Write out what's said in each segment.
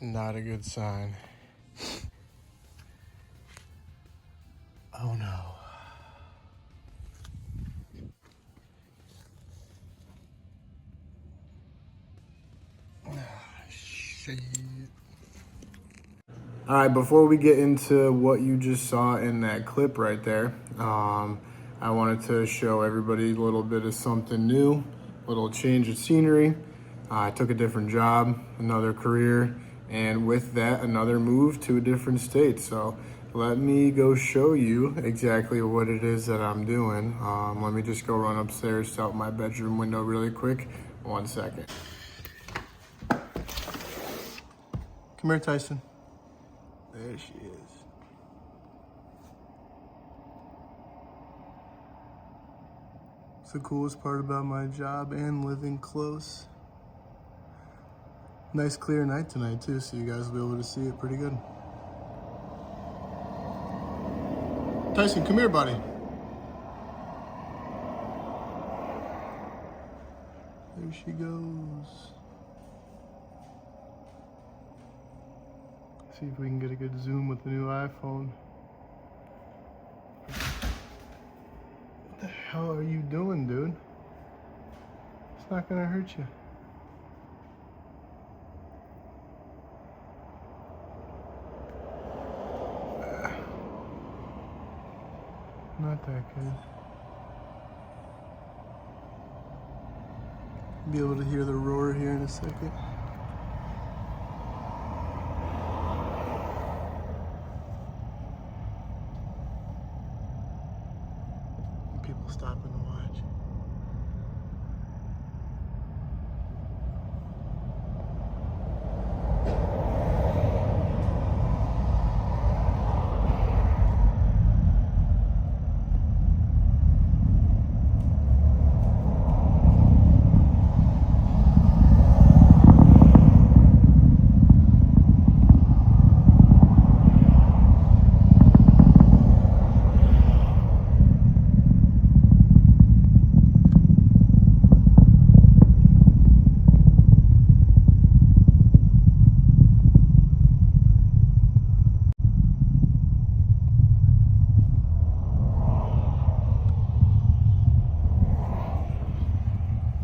Not a good sign. Oh no. Shit. All right, before we get into what you just saw in that clip right there, I wanted to show everybody a little bit of something new, a little change of scenery. I took a different job, another career, and with that, another move to a different state. So let me go show you exactly what it is that I'm doing. Let me just go run upstairs out my bedroom window really quick. 1 second. Come here, Tyson. There she is. It's the coolest part about my job and living close. Nice clear night tonight too, so you guys will be able to see it pretty good. Tyson, come here, buddy. There she goes. See if we can get a good zoom with the new iPhone. What the hell are you doing, dude? It's not gonna hurt you. Not that good. Be able to hear the roar here in a second. People stopping to watch.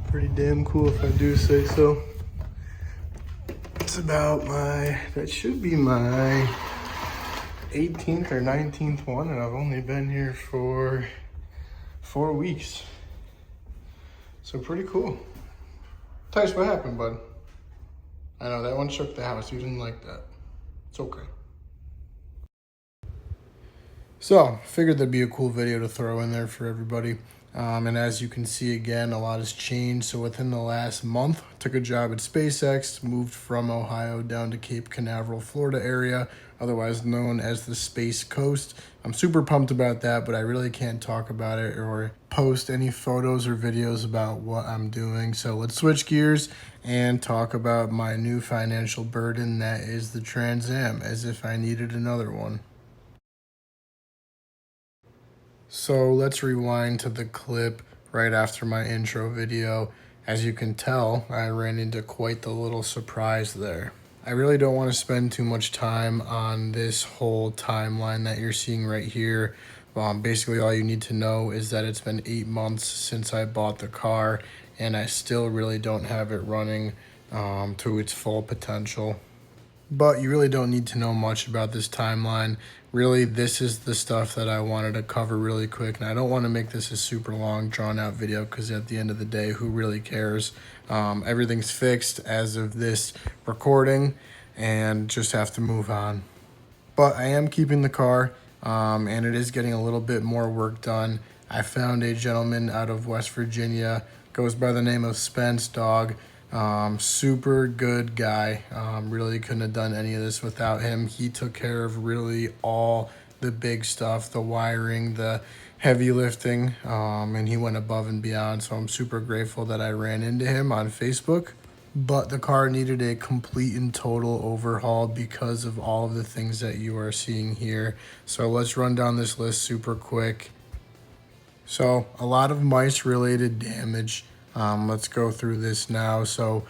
Pretty damn cool if I do say so. It's about that should be my 18th or 19th one, and I've only been here for 4 weeks. So pretty cool. Tice, what happened, bud? I know that one shook the house. You didn't like that. It's okay. So, figured that'd be a cool video to throw in there for everybody. And as you can see, again, a lot has changed. So within the last month, took a job at SpaceX, moved from Ohio down to Cape Canaveral, Florida area, otherwise known as the Space Coast. I'm super pumped about that, but I really can't talk about it or post any photos or videos about what I'm doing. So let's switch gears and talk about my new financial burden, that is the Trans Am, as if I needed another one. So let's rewind to the clip right after my intro video. As you can tell, I ran into quite the little surprise there. I really don't want to spend too much time on this whole timeline that you're seeing right here. Basically, all you need to know is that it's been 8 months since I bought the car, and I still really don't have it running to its full potential. But you really don't need to know much about this timeline. Really, this is the stuff that I wanted to cover really quick. And I don't want to make this a super long, drawn-out video because at the end of the day, who really cares? Everything's fixed as of this recording and just have to move on. But I am keeping the car, and it is getting a little bit more work done. I found a gentleman out of West Virginia, goes by the name of Spence Dog. Super good guy. Really couldn't have done any of this without him. He took care of really all the big stuff, the wiring, the heavy lifting, and he went above and beyond. So I'm super grateful that I ran into him on Facebook. But the car needed a complete and total overhaul because of all of the things that you are seeing here. So let's run down this list super quick. So a lot of mice related damage. Let's go through this now. So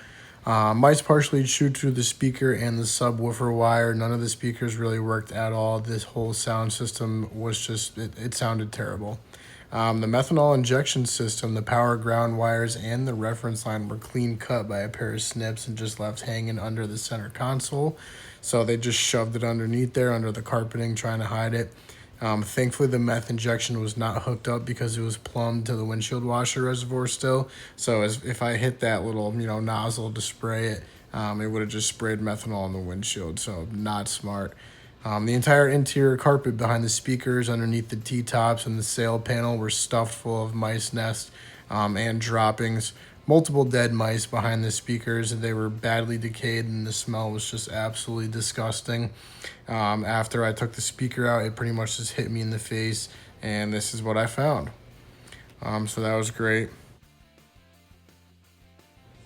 Mice partially chewed through the speaker and the subwoofer wire. None of the speakers really worked at all. This whole sound system was just, it sounded terrible. The methanol injection system, the power ground wires, and the reference line were clean cut by a pair of snips and just left hanging under the center console. So they just shoved it underneath there, under the carpeting, trying to hide it. Thankfully, the meth injection was not hooked up because it was plumbed to the windshield washer reservoir still. So if I hit that little, nozzle to spray it, it would have just sprayed methanol on the windshield. So not smart. The entire interior carpet behind the speakers, underneath the T-tops, and the sail panel were stuffed full of mice nests and droppings. Multiple dead mice behind the speakers. They were badly decayed, and the smell was just absolutely disgusting. After I took the speaker out, it pretty much just hit me in the face, and this is what I found. So that was great.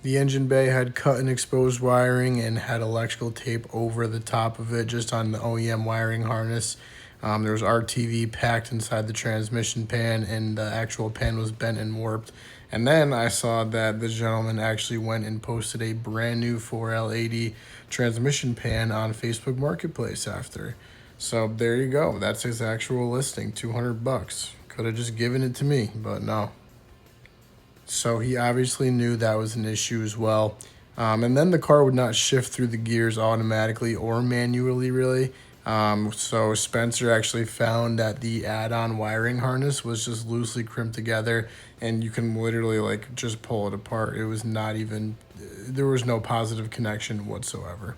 The engine bay had cut and exposed wiring and had electrical tape over the top of it, just on the OEM wiring harness. There was RTV packed inside the transmission pan, and the actual pan was bent and warped. And then I saw that the gentleman actually went and posted a brand new 4L80 transmission pan on Facebook Marketplace after. So there you go. That's his actual listing, $200. Could have just given it to me, but no. So he obviously knew that was an issue as well. And then the car would not shift through the gears automatically or manually, really. So Spencer actually found that the add-on wiring harness was just loosely crimped together, and you can literally just pull it apart. It was not even, there was no positive connection whatsoever.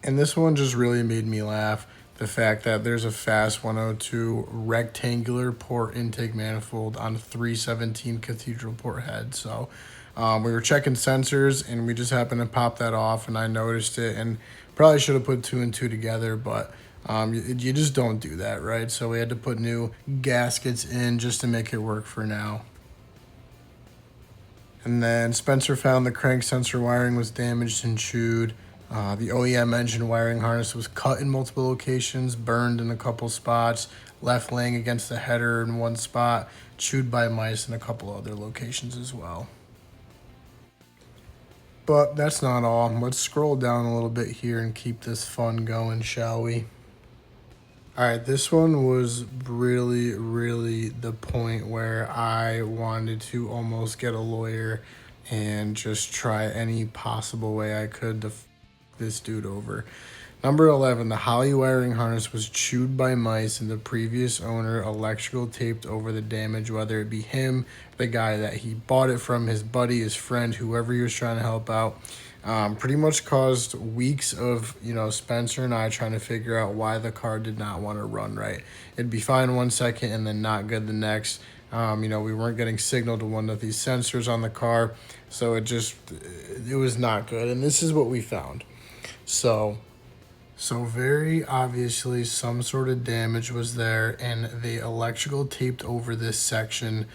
And this one just really made me laugh. The fact that there's a FAST 102 rectangular port intake manifold on a 317 cathedral port head. So we were checking sensors, and we just happened to pop that off, and I noticed it, and probably should have put 2 and 2 together, but you just don't do that, right? So we had to put new gaskets in just to make it work for now. And then Spencer found the crank sensor wiring was damaged and chewed. The OEM engine wiring harness was cut in multiple locations, burned in a couple spots, left laying against the header in one spot, chewed by mice in a couple other locations as well. But that's not all. Let's scroll down a little bit here and keep this fun going, shall we? All right, this one was really, really the point where I wanted to almost get a lawyer and just try any possible way I could to this dude over. Number 11, the Holley wiring harness was chewed by mice, and the previous owner electrical taped over the damage, whether it be him, the guy that he bought it from, his buddy, his friend, whoever he was trying to help out. Pretty much caused weeks of, Spencer and I trying to figure out why the car did not want to run right. It'd be fine one second and then not good the next. We weren't getting signal to one of these sensors on the car, so it was not good. And this is what we found. So very obviously some sort of damage was there, and the electrical taped over this section.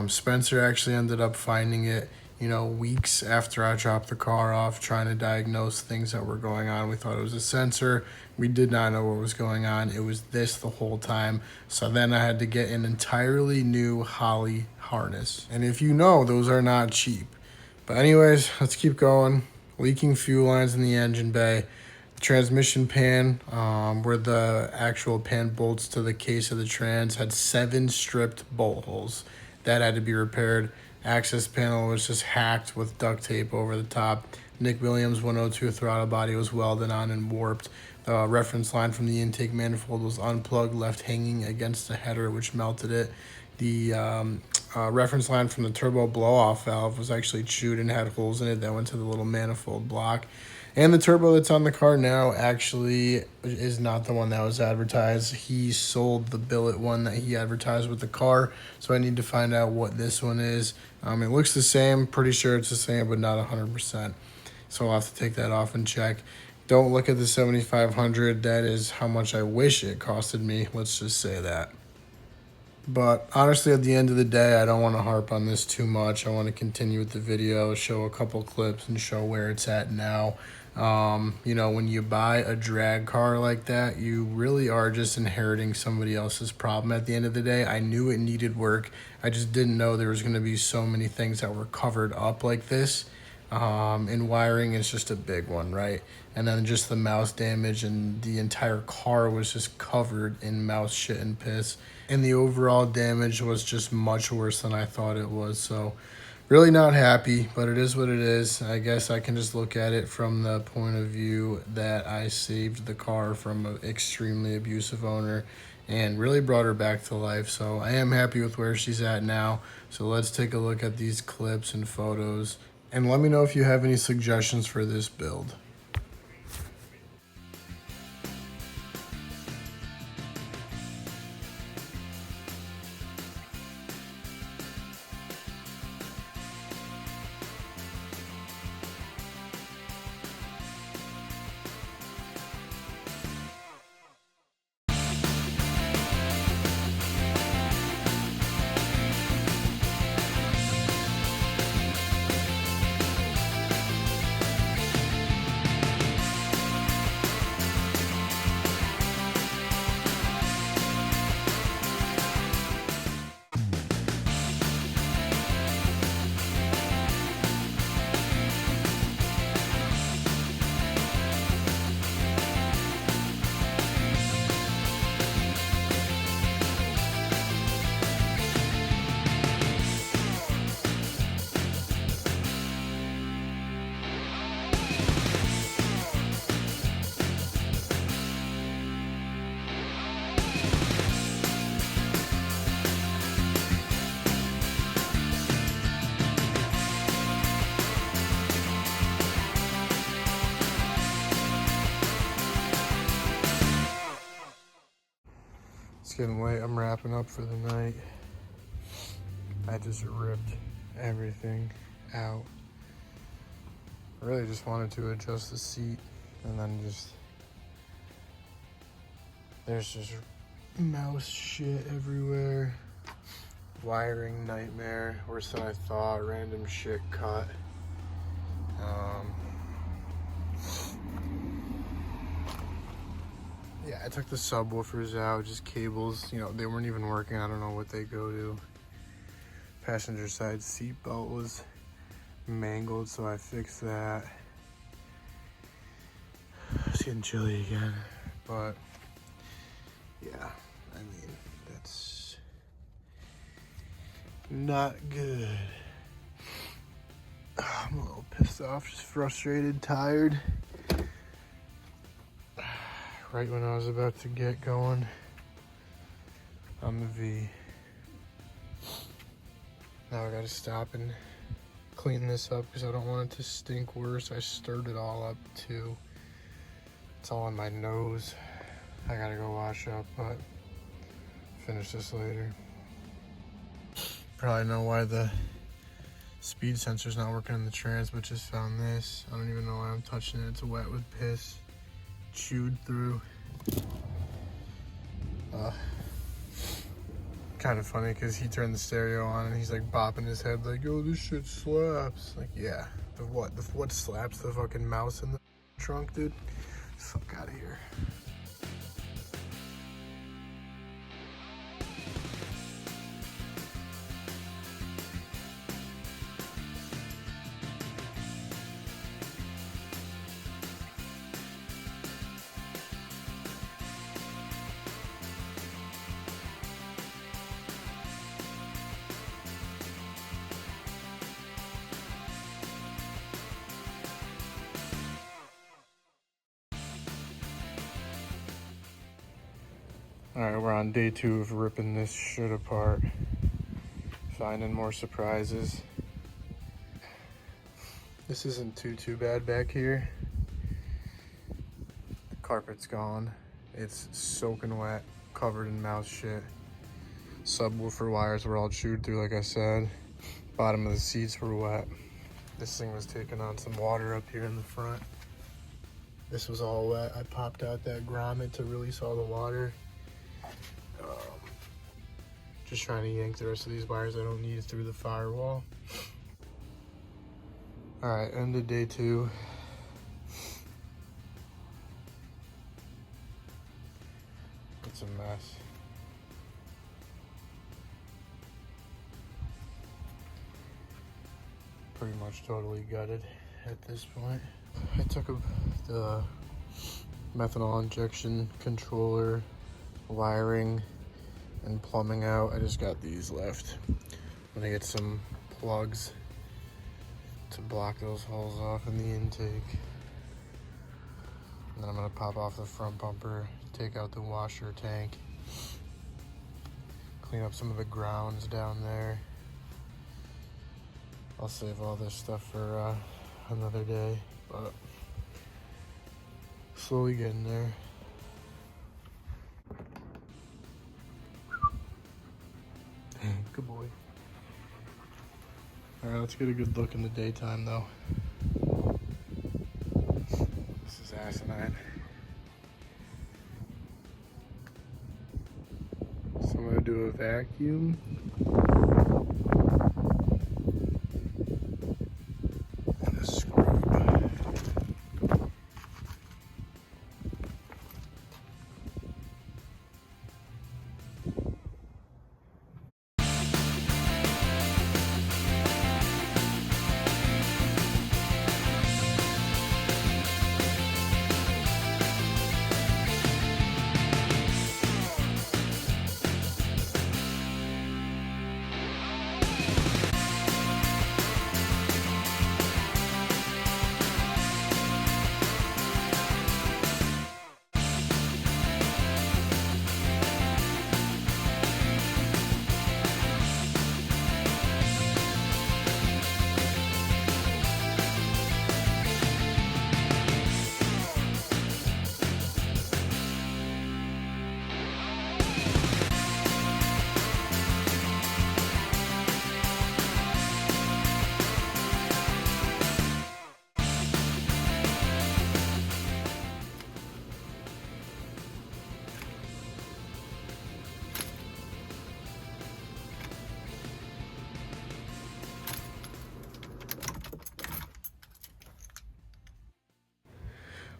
Spencer actually ended up finding it, weeks after I dropped the car off, trying to diagnose things that were going on. We thought it was a sensor. We did not know what was going on. It was this the whole time. So then I had to get an entirely new Holley harness. And if you know, those are not cheap. But anyways, let's keep going. Leaking fuel lines in the engine bay. The transmission pan, where the actual pan bolts to the case of the trans, had 7 stripped bolt holes. That had to be repaired. Access panel was just hacked with duct tape over the top. Nick Williams 102 throttle body was welded on and warped. The reference line from the intake manifold was unplugged, left hanging against the header, which melted it. The reference line from the turbo blow-off valve was actually chewed and had holes in it that went to the little manifold block. And the turbo that's on the car now actually is not the one that was advertised. He sold the billet one that he advertised with the car, so I need to find out what this one is. It looks the same, pretty sure it's the same, but not 100%. So I'll have to take that off and check. Don't look at the 7,500. That is how much I wish it costed me. Let's just say that. But honestly, at the end of the day, I don't want to harp on this too much. I want to continue with the video, show a couple clips, and show where it's at now. When you buy a drag car like that, you really are just inheriting somebody else's problem at the end of the day. I knew it needed work. I just didn't know there was going to be so many things that were covered up like this. And wiring is just a big one, right? And then just the mouse damage, and the entire car was just covered in mouse shit and piss. And the overall damage was just much worse than I thought it was. So really not happy, but it is what it is. I guess I can just look at it from the point of view that I saved the car from an extremely abusive owner and really brought her back to life. So I am happy with where she's at now. So let's take a look at these clips and photos, and let me know if you have any suggestions for this build. It's getting late. I'm wrapping up for the night. I just ripped everything out. I really just wanted to adjust the seat, and then there's just mouse shit everywhere. Wiring nightmare, worse than I thought. Random shit cut. Yeah, I took the subwoofers out, just cables. You know, they weren't even working. I don't know what they go to. Passenger side seat belt was mangled, so I fixed that. It's getting chilly again, but yeah, I mean, that's not good. I'm a little pissed off, just frustrated, tired. Right when I was about to get going on the V. Now I gotta stop and clean this up because I don't want it to stink worse. I stirred it all up too. It's all on my nose. I gotta go wash up, but finish this later. Probably know why the speed sensor's not working in the trans, but just found this. I don't even know why I'm touching it. It's wet with piss. Chewed through. Kind of funny because he turned the stereo on and he's like bopping his head like, "Oh, this shit slaps." Like, yeah, the what slaps? The fucking mouse in the trunk, dude. Fuck out of here. All right, we're on day 2 of ripping this shit apart. Finding more surprises. This isn't too bad back here. The carpet's gone. It's soaking wet, covered in mouse shit. Subwoofer wires were all chewed through, like I said. Bottom of the seats were wet. This thing was taking on some water up here in the front. This was all wet. I popped out that grommet to release all the water. Just trying to yank the rest of these wires I don't need through the firewall. All right, end of day 2. It's a mess. pretty much totally gutted at this point. I took the methanol injection controller, wiring, and plumbing out. I just got these left. I'm gonna get some plugs to block those holes off in the intake. And then I'm gonna pop off the front bumper, take out the washer tank, clean up some of the grounds down there. I'll save all this stuff for another day, but slowly getting there. Good boy. All right, let's get a good look in the daytime though. This is asinine. So I'm gonna do a vacuum. And a scrub.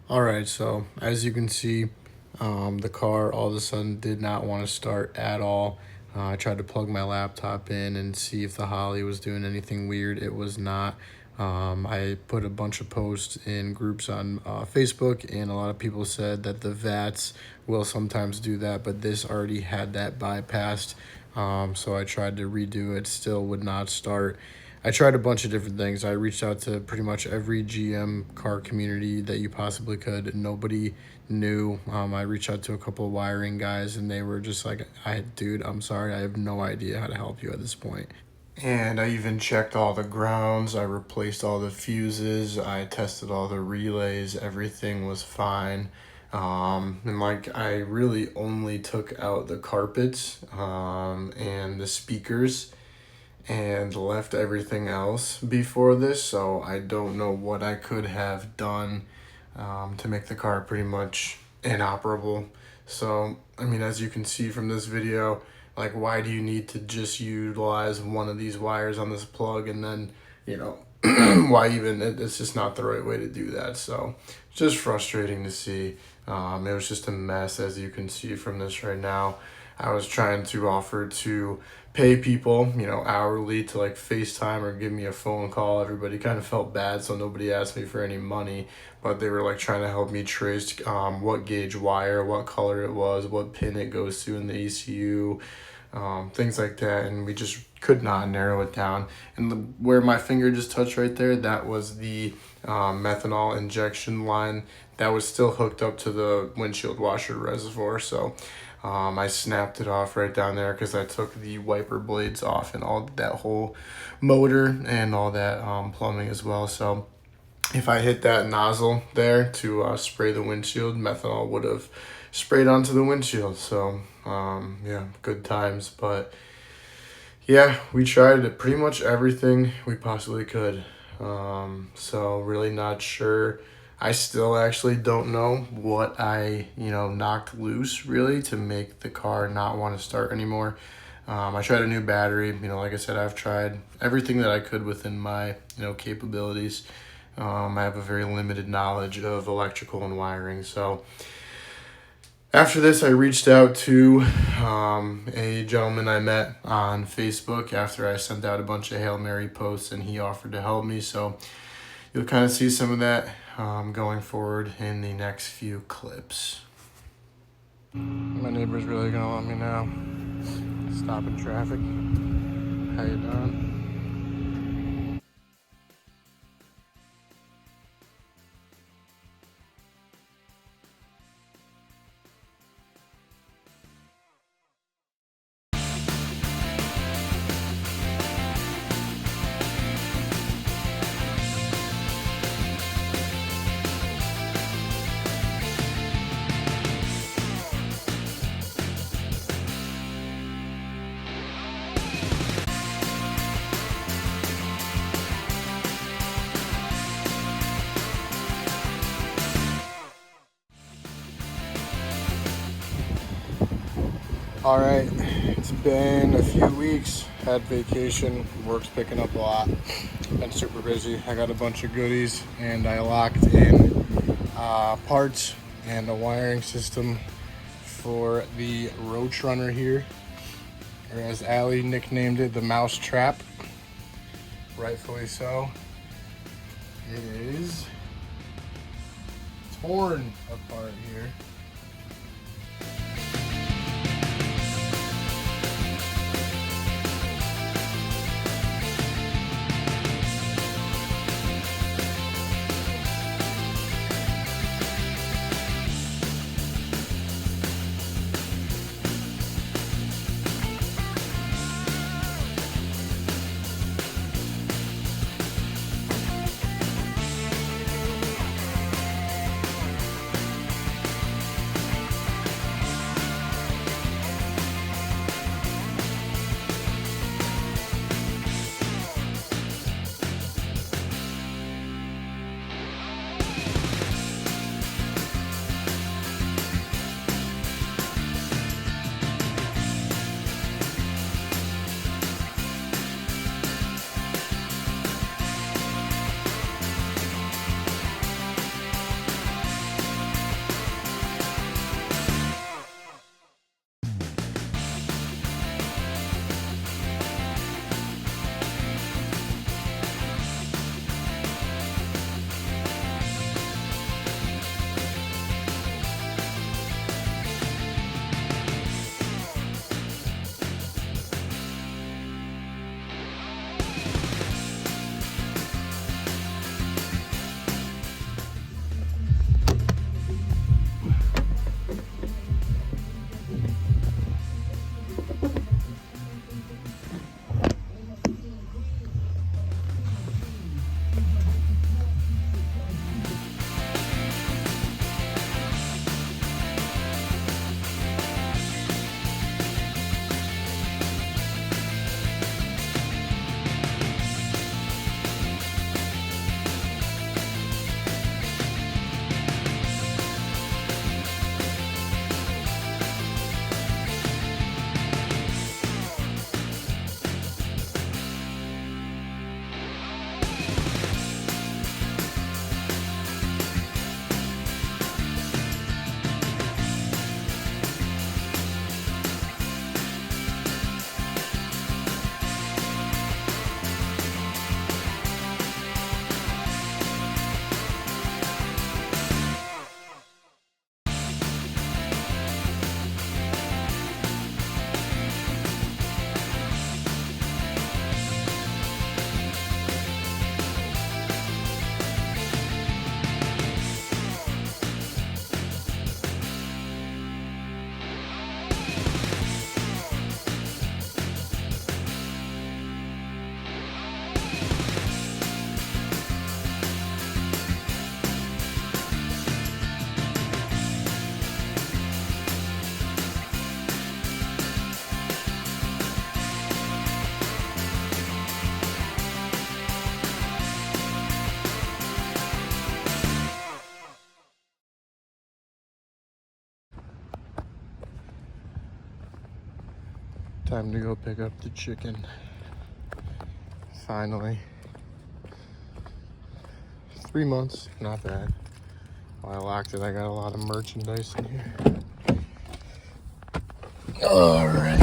All right, so as you can see, the car all of a sudden did not want to start at all. I tried to plug my laptop in and see if the Holley was doing anything weird. It was not. I put a bunch of posts in groups on Facebook, and a lot of people said that the VATs will sometimes do that, but this already had that bypassed. So I tried to redo it, still would not start. I tried a bunch of different things. I reached out to pretty much every GM car community that you possibly could. Nobody knew. I reached out to a couple of wiring guys, and they were just like, dude, I'm sorry. I have no idea how to help you at this point. And I even checked all the grounds. I replaced all the fuses. I tested all the relays. Everything was fine. And like, I really only took out the carpets and the speakers and left everything else before this, so I don't know what I could have done to make the car pretty much inoperable. So, I mean, as you can see from this video, like, why do you need to just utilize one of these wires on this plug, and then, you know, why even, it's just not the right way to do that. So it's just frustrating to see. It was just a mess, as you can see from this right now. I was trying to offer to pay people, you know, hourly to like FaceTime or give me a phone call. Everybody kind of felt bad, so nobody asked me for any money, but they were like trying to help me trace what gauge wire, what color it was, what pin it goes to in the ECU, things like that, and we just could not narrow it down. And where my finger just touched right there, that was the methanol injection line that was still hooked up to the windshield washer reservoir. So I snapped it off right down there because I took the wiper blades off and all that whole motor and all that plumbing as well. So if I hit that nozzle there to spray the windshield, methanol would have sprayed onto the windshield. So yeah, good times. But yeah, we tried pretty much everything we possibly could. So really not sure. I still actually don't know what I, knocked loose really to make the car not want to start anymore. I tried a new battery. Like I said, I've tried everything that I could within my, capabilities. I have a very limited knowledge of electrical and wiring. So After this, I reached out to a gentleman I met on Facebook after I sent out a bunch of Hail Mary posts, and he offered to help me. So you'll kind of see some of that going forward in the next few clips. My neighbor's really gonna let me now. Stopping traffic. How you doing? All right, it's been a few weeks, had vacation, work's picking up a lot, been super busy. I got a bunch of goodies and I locked in parts and a wiring system for the Roach Runner here, or as Allie nicknamed it, the Mouse Trap, rightfully so. It is torn apart here. Time to go pick up the chicken. Finally. 3 months, not bad. While I locked it, I got a lot of merchandise in here. All right.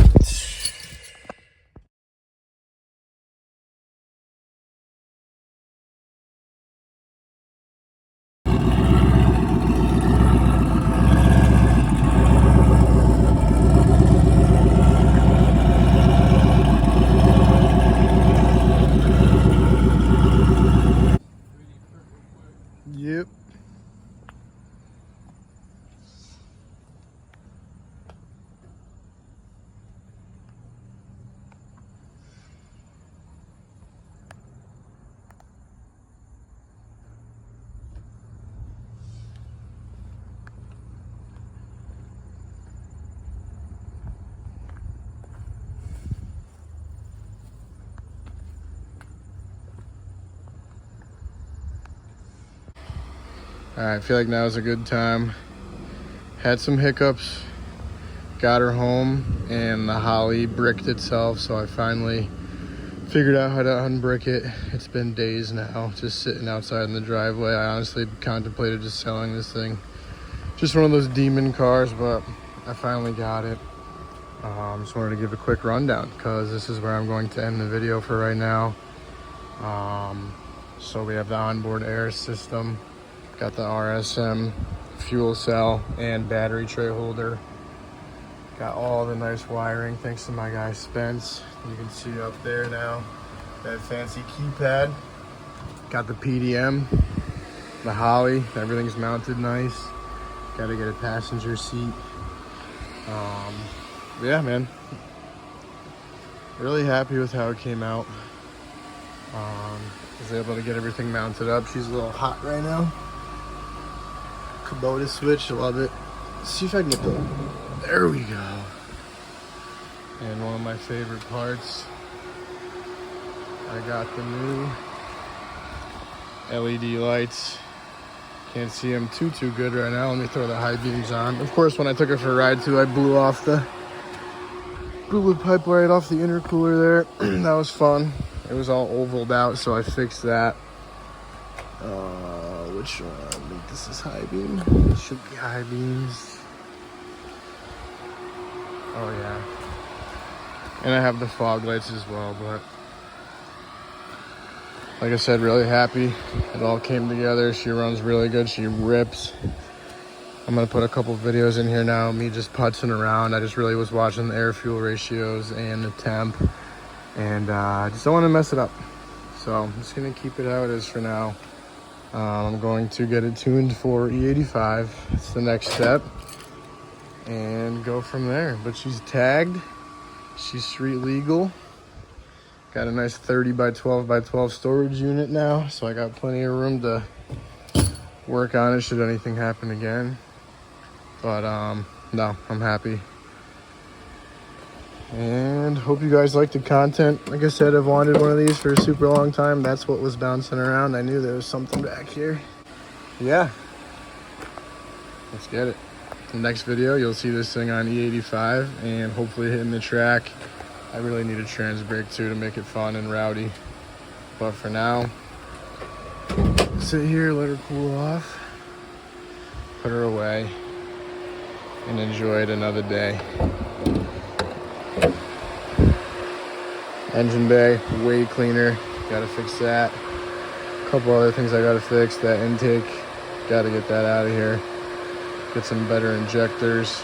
Yep. All right, I feel like now is a good time. Had some hiccups, got her home, and the Holly bricked itself, so I finally figured out how to unbrick it. It's been days now, just sitting outside in the driveway. I honestly contemplated just selling this thing. Just one of those demon cars, but I finally got it. Just wanted to give a quick rundown because this is where I'm going to end the video for right now. So we have the onboard air system, got the RSM fuel cell and battery tray holder. Got all the nice wiring thanks to my guy Spence. You can see up there now that fancy keypad. Got the PDM, the Holly, everything's mounted nice. Got to get a passenger seat. Yeah, man. Really happy with how it came out. Was able to get everything mounted up. She's a little hot right now. Kubota switch, love it. Let's see if I can get the, there we go. And one of my favorite parts, I got the new LED lights. Can't see them too good right now. Let me throw the high beams on. Of course, when I took it for a ride too, I blew the pipe right off the intercooler there. That was fun. It was all ovaled out, so I fixed that. Which one? I think this is high beam. It should be high beams. Oh yeah. And I have the fog lights as well, but like I said, really happy. It all came together. She runs really good. She rips. I'm gonna put a couple videos in here now, me just putzing around. I just really was watching the air fuel ratios and the temp, and I just don't want to mess it up. So I'm just gonna keep it how it is for now. I'm going to get it tuned for E85. It's the next step, and go from there. But she's tagged. She's street legal. Got a nice 30 by 12 by 12 storage unit now, so I got plenty of room to work on it should anything happen again. But no, I'm happy. And hope you guys liked the content. Like I said, I've wanted one of these for a super long time. That's what was bouncing around. I knew there was something back here. Yeah, let's get it. The next video, you'll see this thing on E85 and hopefully hitting the track. I really need a trans brake too to make it fun and rowdy. But for now, sit here, let her cool off, put her away, and enjoy it another day. Engine bay, way cleaner. Gotta fix that. A couple other things I gotta fix. That intake, gotta get that out of here. Get some better injectors.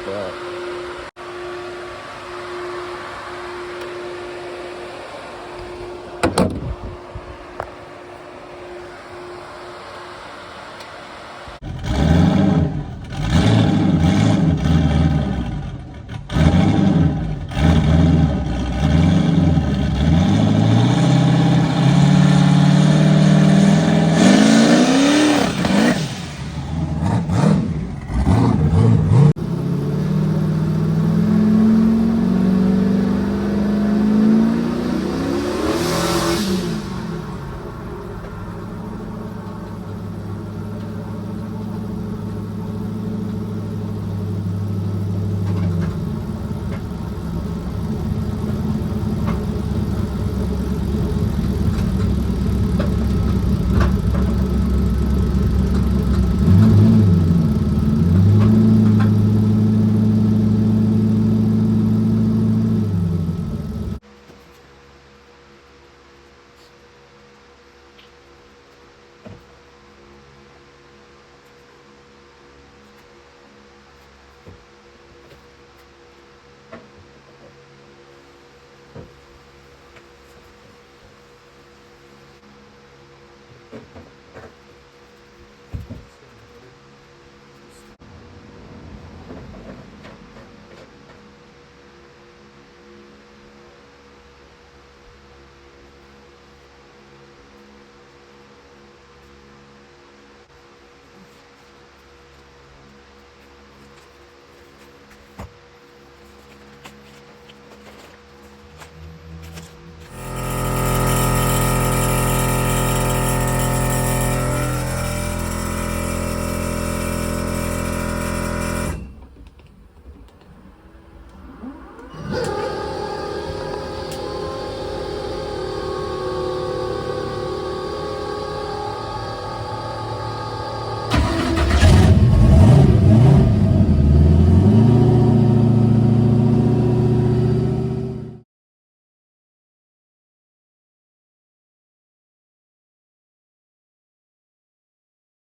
But